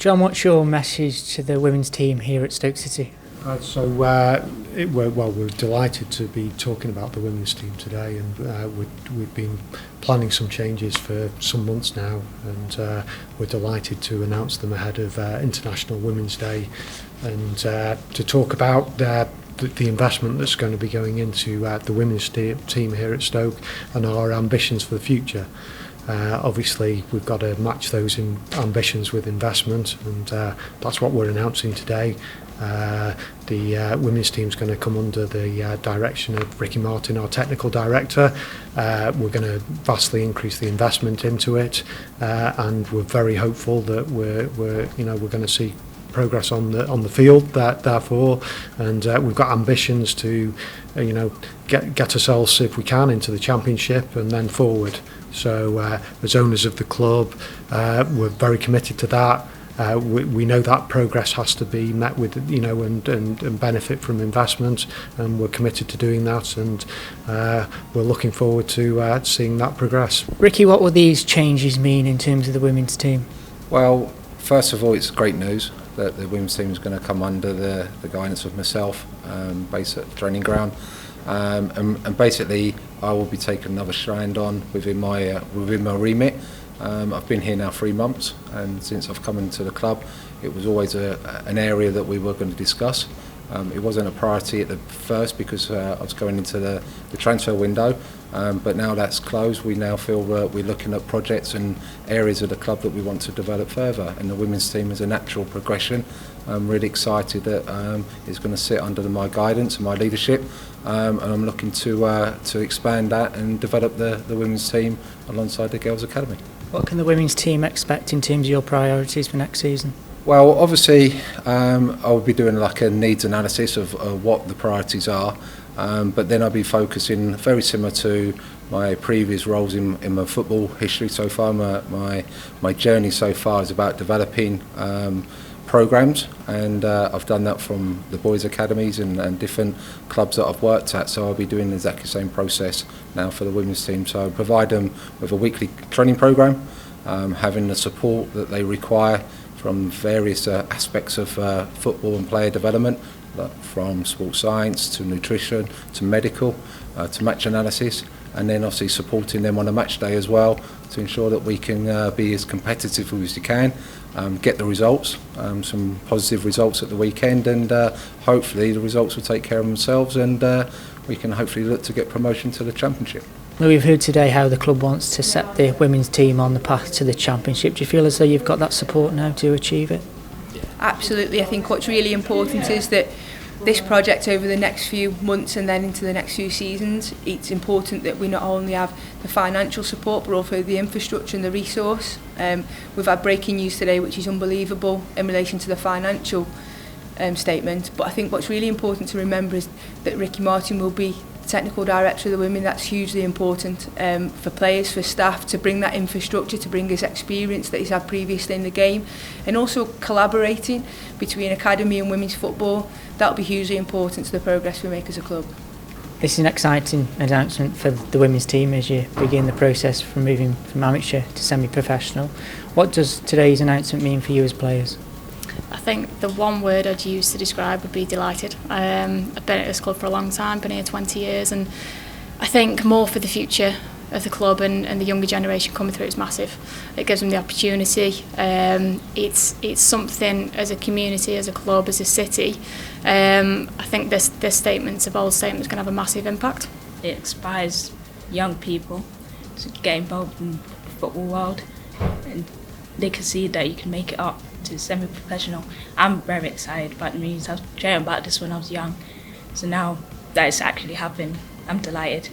John, what's your message to the women's team here at Stoke City? We're delighted to be talking about the women's team today, and we've been planning some changes for some months now, and we're delighted to announce them ahead of International Women's Day, and to talk about the investment that's going to be going into the women's team here at Stoke and our ambitions for the future. Obviously, we've got to match those ambitions with investment, and that's what we're announcing today. The women's team's going to come under the direction of Ricky Martin, our technical director. We're going to vastly increase the investment into it, and we're very hopeful that we're going to see progress on the field. Therefore, and we've got ambitions to, get ourselves, if we can, into the championship and then forward. So, as owners of the club, we're very committed to that. We know that progress has to be met with, and benefit from investment, and we're committed to doing that, and we're looking forward to seeing that progress. Ricky, what will these changes mean in terms of the women's team? Well, first of all, it's great news that the women's team is going to come under the guidance of myself, based at the training ground, and basically I will be taking another strand on within my remit. I've been here now 3 months, and since I've come into the club, it was always an area that we were going to discuss. It wasn't a priority at the first because I was going into the transfer window, but now that's closed, we now feel we're looking at projects and areas of the club that we want to develop further, and the women's team is a natural progression. I'm really excited that it's going to sit under my guidance and my leadership, and I'm looking to expand that and develop the women's team alongside the girls' academy. What can the women's team expect in terms of your priorities for next season? Well, obviously, I'll be doing like a needs analysis of what the priorities are, but then I'll be focusing very similar to my previous roles in my football history so far. My journey so far is about developing programs, and I've done that from the boys' academies and different clubs that I've worked at, so I'll be doing exactly the same process now for the women's team. So I'll provide them with a weekly training program, having the support that they require from various aspects of football and player development, from sports science to nutrition to medical to match analysis, and then obviously supporting them on a match day as well to ensure that we can be as competitive as we can, get the results, some positive results at the weekend, and hopefully the results will take care of themselves, and we can hopefully look to get promotion to the championship. Well, we've heard today how the club wants to set the women's team on the path to the championship. Do you feel as though you've got that support now to achieve it? Absolutely. I think what's really important is that this project over the next few months and then into the next few seasons, it's important that we not only have the financial support but also the infrastructure and the resource. We've had breaking news today which is unbelievable in relation to the financial statement, but I think what's really important to remember is that Ricky Martin will be technical director of the women. That's hugely important for players, for staff, to bring that infrastructure, to bring his experience that he's had previously in the game, and also collaborating between academy and women's football. That'll be hugely important to the progress we make as a club. This is an exciting announcement for the women's team as you begin the process from moving from amateur to semi-professional. What does today's announcement mean for you as players? I think the one word I'd use to describe would be delighted. I've been at this club for a long time, been here 20 years, and I think more for the future of the club and the younger generation coming through is massive. It gives them the opportunity. It's something as a community, as a club, as a city. I think this statement's a bold statement that's going to have a massive impact. It inspires young people to get involved in the football world, and they can see that you can make it up to semi-professional. I'm very excited about the news. I was dreaming about this when I was young, so now that it's actually happened, I'm delighted.